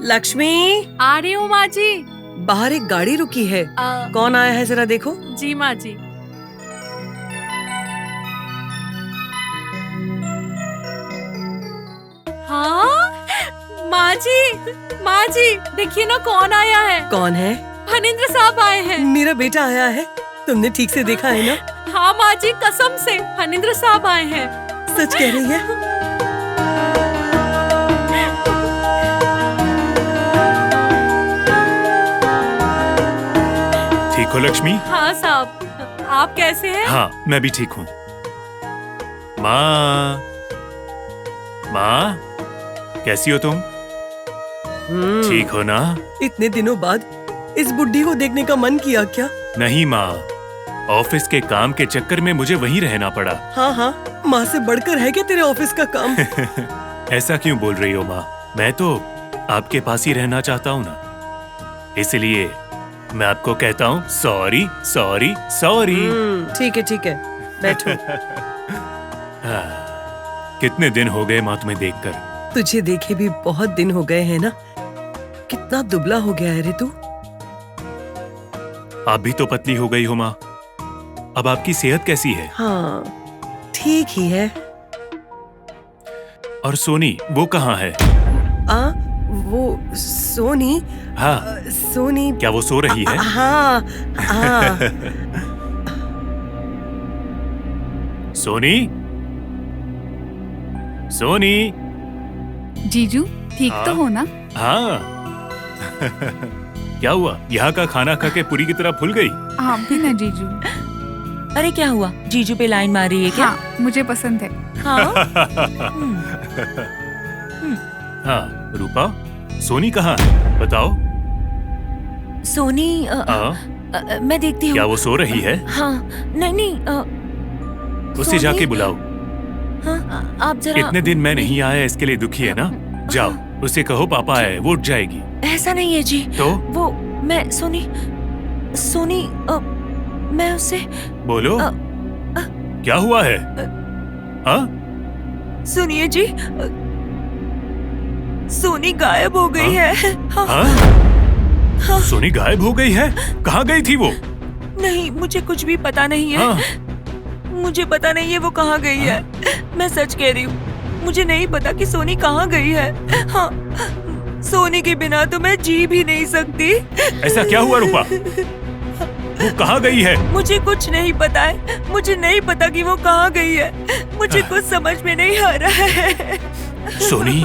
लक्ष्मी, आ रही हूँ माँ जी। बाहर एक गाड़ी रुकी है। कौन आया है जरा देखो। जी माँ जी। हाँ माँ जी देखिए ना कौन आया है। कौन है? फणींद्र साहब आए हैं। मेरा बेटा आया है। तुमने ठीक से देखा है ना? हाँ माँ जी, कसम से फणींद्र साहब आए हैं। सच कह रही है? ठीक हो लक्ष्मी? हाँ साहब, आप कैसे हैं? हाँ मैं भी ठीक हूँ। माँ, माँ कैसी हो तुम? ठीक हो ना? इतने दिनों बाद इस बुड्ढी को देखने का मन किया क्या? नहीं माँ, ऑफिस के काम के चक्कर में मुझे वहीं रहना पड़ा। हाँ, माँ से बढ़कर है क्या तेरे ऑफिस का काम? ऐसा क्यों बोल रही हो माँ? मैं तो आपके पास ही रहना चाहता हूँ ना, इसलिए मैं आपको कहता हूँ सॉरी सॉरी सॉरी। ठीक है, बैठो। कितने दिन हो गए माँ तुम्हें देखकर? तुझे देखे भी बहुत दिन हो गए हैं ना। कितना दुबला हो गया है रे तू। आप भी तो पतली हो गई हो माँ। अब आपकी सेहत कैसी है? हाँ, ठीक ही है। और सोनी वो कहाँ है? वो सोनी? हाँ सोनी क्या वो सो रही है? हाँ। सोनी, सोनी। जीजू ठीक तो हो ना? हाँ। क्या हुआ? यहाँ का खाना खा के पूरी की तरह फूल गई? आप भी ना जीजू। अरे क्या हुआ? जीजू पे लाइन मार रही है क्या? हाँ, मुझे पसंद है। हाँ? हाँ रूपा, सोनी कहाँ है बताओ? सोनी मैं देखती हूँ। क्या वो सो रही है? हाँ, नहीं उसे जाके बुलाओ। हाँ, आप जरा। इतने दिन मैं नहीं आया इसके लिए दुखी है ना? जाओ उसे कहो पापा आए, वो उठ जाएगी। ऐसा नहीं है जी। तो वो मैं सोनी मैं उससे। बोलो क्या हुआ है? हाँ? सुनिए जी, सोनी गायब हो गई है। हाँ? हाँ? सोनी गायब हो गई है? कहाँ गई थी वो? नहीं, मुझे कुछ भी पता नहीं है। हाँ? मुझे पता नहीं है वो कहाँ गई है। मैं सच कह रही हूँ, मुझे नहीं पता कि सोनी कहाँ गई है। हाँ, सोनी के बिना तो मैं जी भी नहीं सकती। ऐसा क्या हुआ रूपा? वो कहाँ गई है? मुझे कुछ नहीं पता है। मुझे नहीं पता कि वो कहाँ गई है। मुझे कुछ समझ में नहीं आ रहा है। सोनी,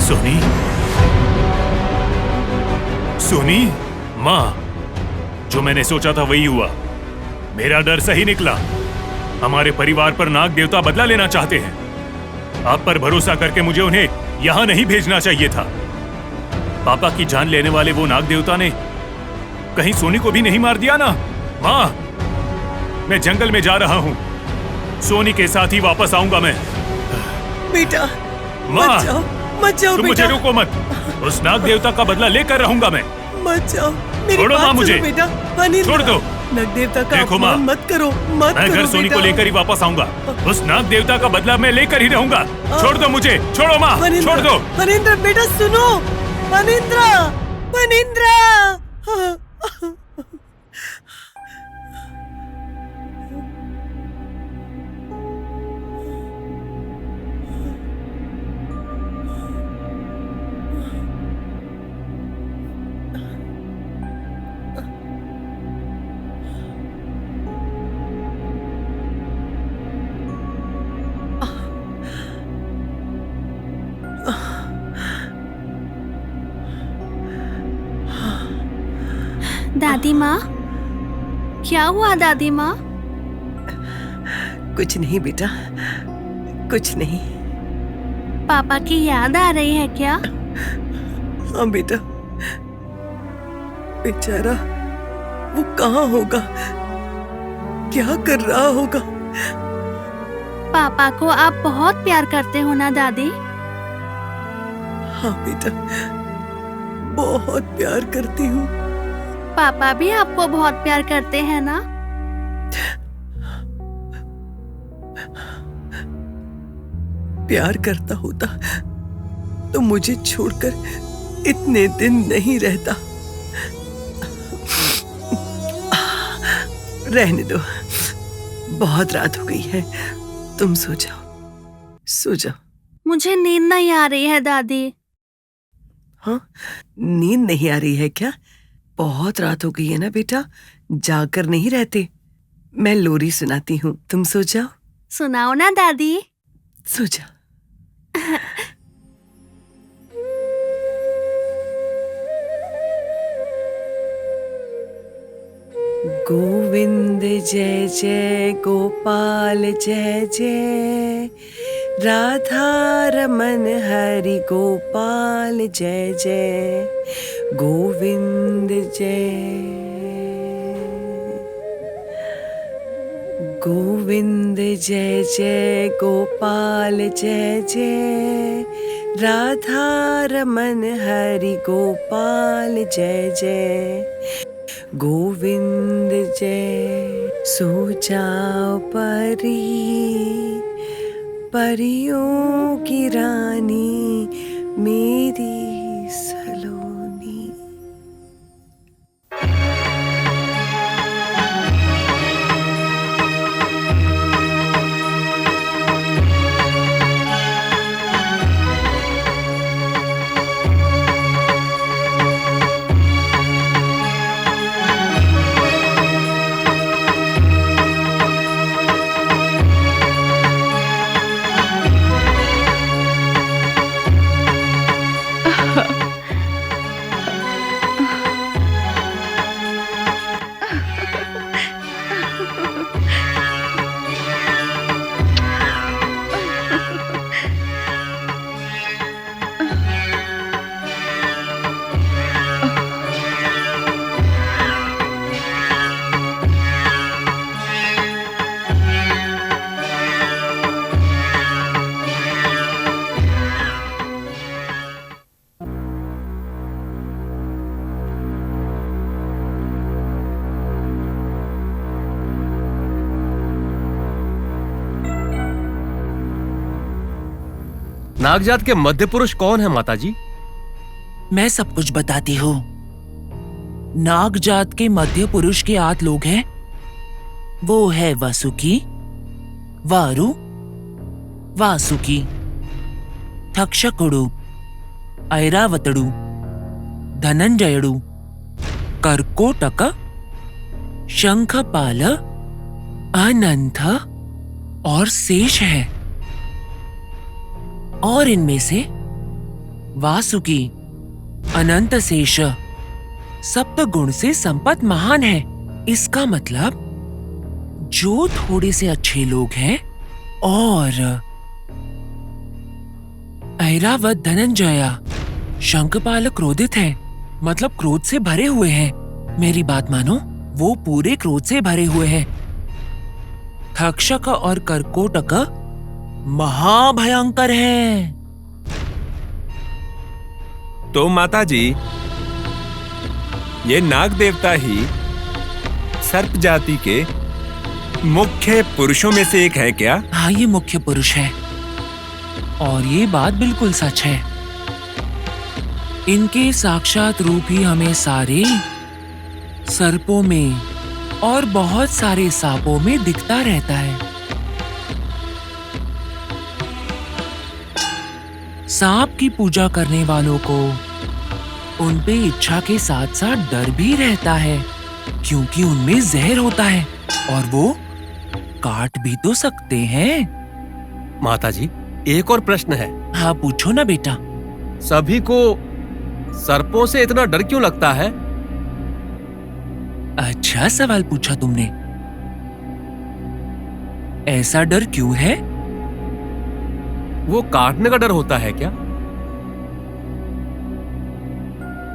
सोनी, सोनी। माँ, जो मैंने सोचा था वही हुआ। मेरा डर सही निकला। हमारे परिवार पर नाग देवता बदला लेना चाहते हैं। आप पर भरोसा करके मुझे उन्हें यहाँ नहीं भेजना चाहिए था। पापा की जान लेने वाले वो नाग देवता ने कहीं सोनी को भी नहीं मार दिया ना? माँ, मैं जंगल में जा रहा हूँ। सोनी के साथ ही वापस आऊंगा मैं। बेटा, माँ, मत जाओ तुम मुझे रोको मत। उस नाग देवता का बदला लेकर रहूंगा मैं। मत जाओ, मेरी छोड़ो बात माँ मुझे। सुनो बेटा। छोड़ दो। नाग देवता का देखो माँ, अपमान मत करो, मत मैं करो घर सोनी को बेटा। लेकर ही वापस आऊंगा। उस नाग देवता का बदला मैं लेकर ही रहूंगा। छोड़ दो मुझे। छोड़ो माँ, छोड़ दो। फणींद्र बेटा सुनो। फणींद्र, दादी माँ, क्या हुआ दादी माँ? कुछ नहीं बेटा, कुछ नहीं। पापा की याद आ रही है क्या? हाँ बेटा, बेचारा वो कहाँ होगा, क्या कर रहा होगा। पापा को आप बहुत प्यार करते हो ना दादी? हाँ बेटा, बहुत प्यार करती हूँ। पापा भी आपको बहुत प्यार करते हैं ना? प्यार करता होता तो मुझे छोड़कर इतने दिन नहीं रहता। रहने दो, बहुत रात हो गई है, तुम सो जाओ, सो जाओ। मुझे नींद नहीं आ रही है दादी। हाँ, नींद नहीं आ रही है क्या? बहुत रात हो गई है ना बेटा, जाकर नहीं रहते। मैं लोरी सुनाती हूँ, तुम सो जाओ। सुनाओ ना दादी। सो जाओ। गोविंद जय जय गोपाल जय जय, राधा रमन हरि गोपाल जय जय, गोविंद जय। गोविंद जय जय गोपाल जय जय, राधा रमन हरि गोपाल जय जय, गोविंद जय। सो जाओ परी, परियों की रानी मेरी सलोनी। नागजात के मध्य पुरुष कौन है माताजी? मैं सब कुछ बताती हूँ। नाग जात के मध्य पुरुष के 8 लोग हैं। वो है वसुकी, वारु, वासुकी, तक्षकुडु, ऐरावतडु, धनंजयडु, कर्कोटक, शंखपाल, अनंत और शेष है। और इनमें से वासुकी, अनंत शेष सप्त गुण से संपन्न महान है। इसका मतलब जो थोड़े से अच्छे लोग हैं और ऐरावत, धनंजया, शंखपाल क्रोधित है, मतलब क्रोध से भरे हुए हैं। मेरी बात मानो, वो पूरे क्रोध से भरे हुए हैं। तक्षक और कर्कोटक महाभयंकर है। तो माताजी, ये नाग देवता ही सर्प जाति के मुख्य पुरुषों में से एक है क्या? हाँ, ये मुख्य पुरुष है और ये बात बिल्कुल सच है। इनके साक्षात रूप ही हमें सारे सर्पों में और बहुत सारे सांपों में दिखता रहता है। सांप की पूजा करने वालों को उन पे इच्छा के साथ साथ डर भी रहता है, क्योंकि उनमें जहर होता है और वो काट भी तो सकते हैं। माताजी, एक और प्रश्न है। हाँ, पूछो ना बेटा। सभी को सर्पों से इतना डर क्यों लगता है? अच्छा सवाल पूछा तुमने। ऐसा डर क्यों है? वो काटने का डर होता है क्या?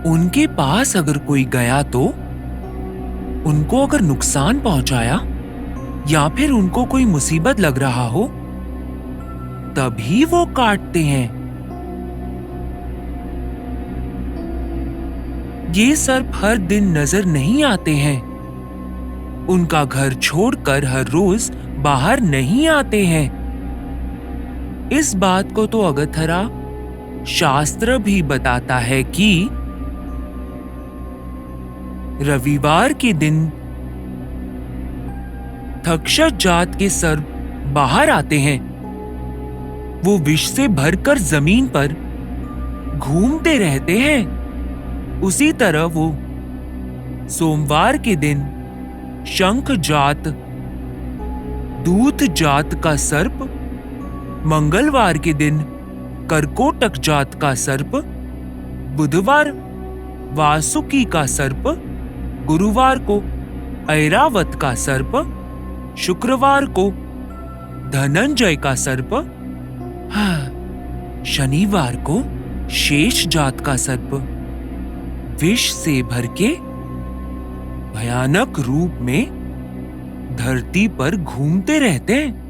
उनके पास अगर कोई गया तो उनको अगर नुकसान पहुंचाया या फिर उनको कोई मुसीबत लग रहा हो तभी वो काटते हैं। ये सर्प हर दिन नजर नहीं आते हैं। उनका घर छोड़कर हर रोज बाहर नहीं आते हैं। इस बात को तो अगथरा शास्त्र भी बताता है कि रविवार के दिन तक्षक जात के सर्प बाहर आते हैं। वो विष से भरकर जमीन पर घूमते रहते हैं। उसी तरह वो सोमवार के दिन शंख जात, दूत जात का सर्प, मंगलवार के दिन करकोटक जात का सर्प, बुधवार वासुकी का सर्प, गुरुवार को ऐरावत का सर्प, शुक्रवार को धनंजय का सर्प, शनिवार को शेष जात का सर्प विष से भर के भयानक रूप में धरती पर घूमते रहते हैं।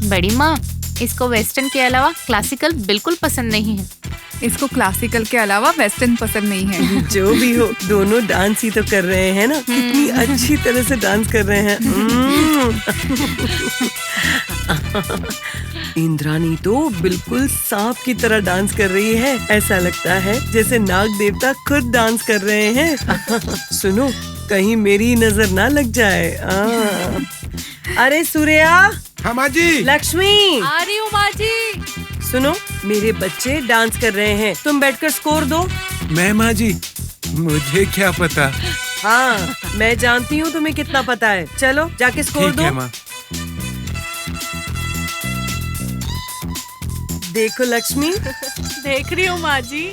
बड़ी माँ, इसको वेस्टर्न के अलावा क्लासिकल बिल्कुल पसंद नहीं है। इसको क्लासिकल के अलावा वेस्टर्न पसंद नहीं है। जो भी हो, दोनों डांस ही तो कर रहे हैं ना। कितनी अच्छी तरह से डांस कर रहे हैं। इंद्रानी तो बिल्कुल सांप की तरह डांस कर रही है। ऐसा लगता है जैसे नाग देवता खुद डांस कर रहे हैं। सुनो, कहीं मेरी नजर ना लग जाए। अरे सूर्या, हाँ माँ जी। लक्ष्मी, आ रही हूँ माँ जी। सुनो, मेरे बच्चे डांस कर रहे हैं, तुम बैठकर स्कोर दो। मैं माँ जी, मुझे क्या पता। हाँ, मैं जानती हूँ तुम्हें कितना पता है। चलो जाके स्कोर ठीक है दो। माँ। देखो लक्ष्मी, देख रही हूँ माँ जी।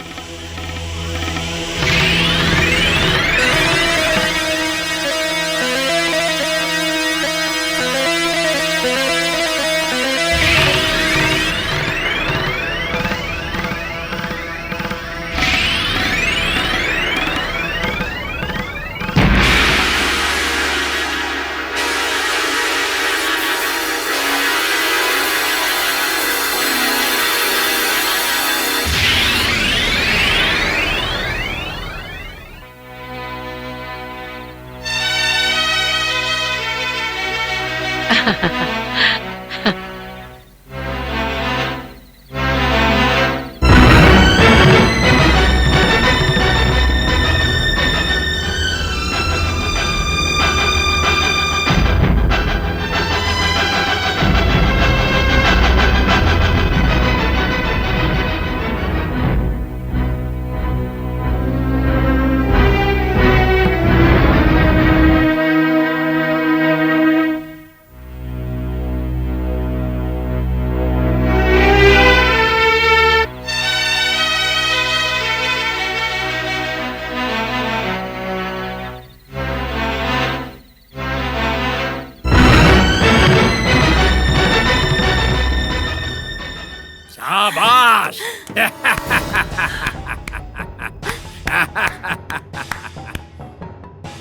शाबाश।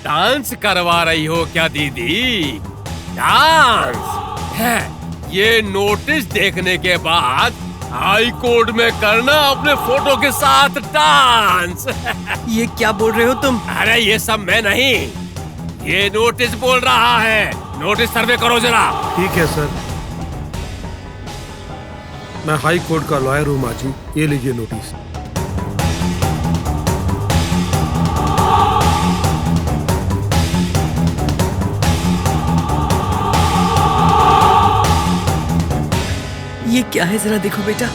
डांस करवा रही हो क्या दीदी? डांस है। ये नोटिस देखने के बाद हाई कोर्ट में करना अपने फोटो के साथ डांस। ये क्या बोल रहे हो तुम? अरे ये सब मैं नहीं, ये नोटिस बोल रहा है। नोटिस सर्वे करो जरा। ठीक है सर, मैं हाई कोर्ट का लॉयर हूँ माँ जी। ये लीजिए नोटिस। ये क्या है, जरा देखो बेटा।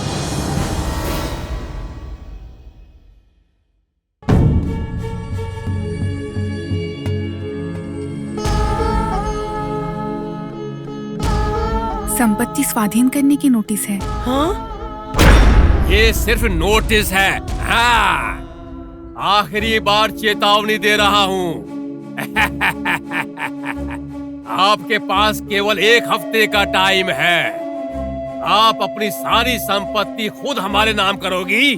संपत्ति स्वाधीन करने की नोटिस है। हाँ? ये सिर्फ नोटिस है। हाँ, आखिरी बार चेतावनी दे रहा हूँ। आपके पास केवल 1 हफ्ते का टाइम है। आप अपनी सारी संपत्ति खुद हमारे नाम करोगी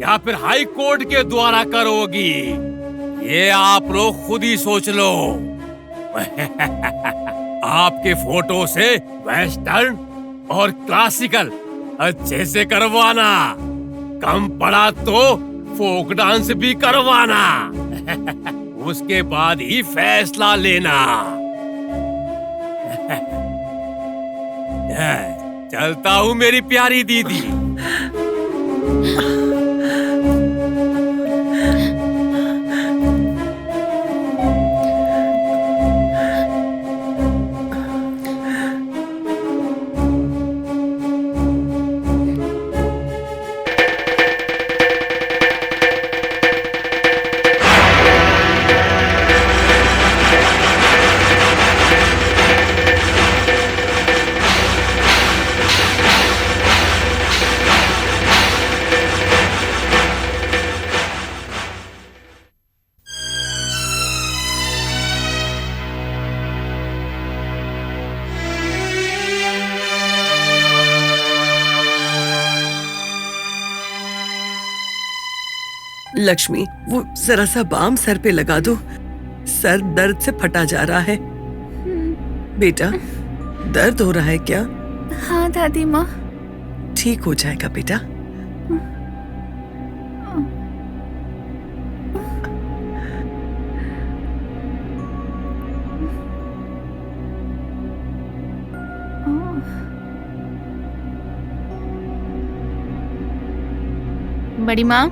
या फिर हाई कोर्ट के द्वारा करोगी, ये आप लोग खुद ही सोच लो। आपके फोटो से वेस्टर्न और क्लासिकल अच्छे से करवाना, कम पड़ा तो फोक डांस भी करवाना। उसके बाद ही फैसला लेना। चलता हूँ मेरी प्यारी दीदी। लक्ष्मी, वो जरा सा बाम सर पे लगा दो, सर दर्द से फटा जा रहा है। बेटा, दर्द हो रहा है क्या? हाँ दादी माँ। ठीक हो जाएगा बेटा। बड़ी माँ,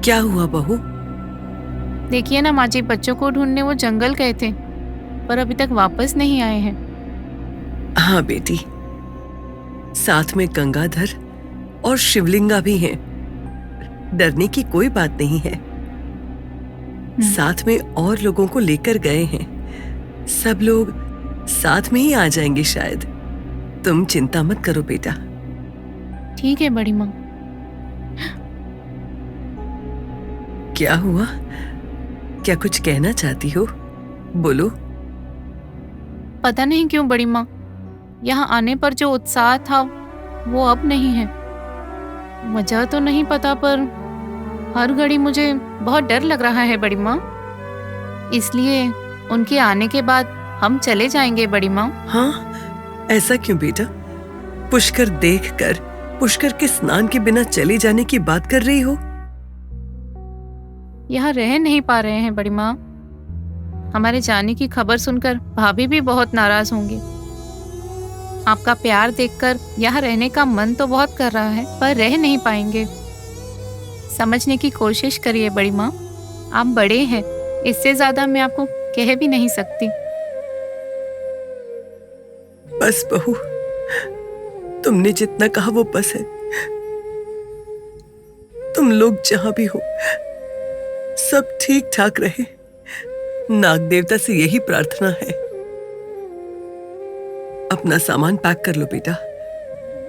क्या हुआ बहू? देखिए ना माँ जी, बच्चों को ढूंढने वो जंगल गए थे पर अभी तक वापस नहीं आए हैं। हाँ बेटी, साथ में गंगाधर और शिवलिंगा भी हैं। डरने की कोई बात नहीं है। साथ में और लोगों को लेकर गए हैं। सब लोग साथ में ही आ जाएंगे शायद। तुम चिंता मत करो बेटा। ठीक है बड़ी माँ। क्या हुआ? क्या कुछ कहना चाहती हो? बोलो। पता नहीं क्यों बड़ी माँ, यहाँ आने पर जो उत्साह था वो अब नहीं है। वजह तो नहीं पता, पर हर घड़ी मुझे बहुत डर लग रहा है बड़ी माँ। इसलिए उनके आने के बाद हम चले जाएंगे बड़ी माँ। हाँ, ऐसा क्यों बेटा? पुष्कर देखकर, पुष्कर के स्नान के बिना चले जाने की बात कर रही हो? यहाँ रह नहीं पा रहे हैं बड़ी माँ। हमारे जाने की खबर सुनकर भाभी भी बहुत नाराज होंगी। आपका प्यार देखकर यहाँ रहने का मन तो बहुत कर रहा है, पर रह नहीं पाएंगे। समझने की कोशिश करिए बड़ी माँ। आप बड़े हैं, इससे ज्यादा मैं आपको कह भी नहीं सकती। बस बहू, तुमने जितना कहा वो बस है। तुम लोग जहां भी हो सब ठीक ठाक रहे। नाग देवता से यही प्रार्थना है। अपना सामान पैक कर लो बेटा।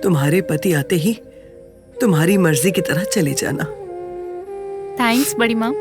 तुम्हारे पति आते ही तुम्हारी मर्जी की तरह चले जाना। थैंक्स बड़ी माँ।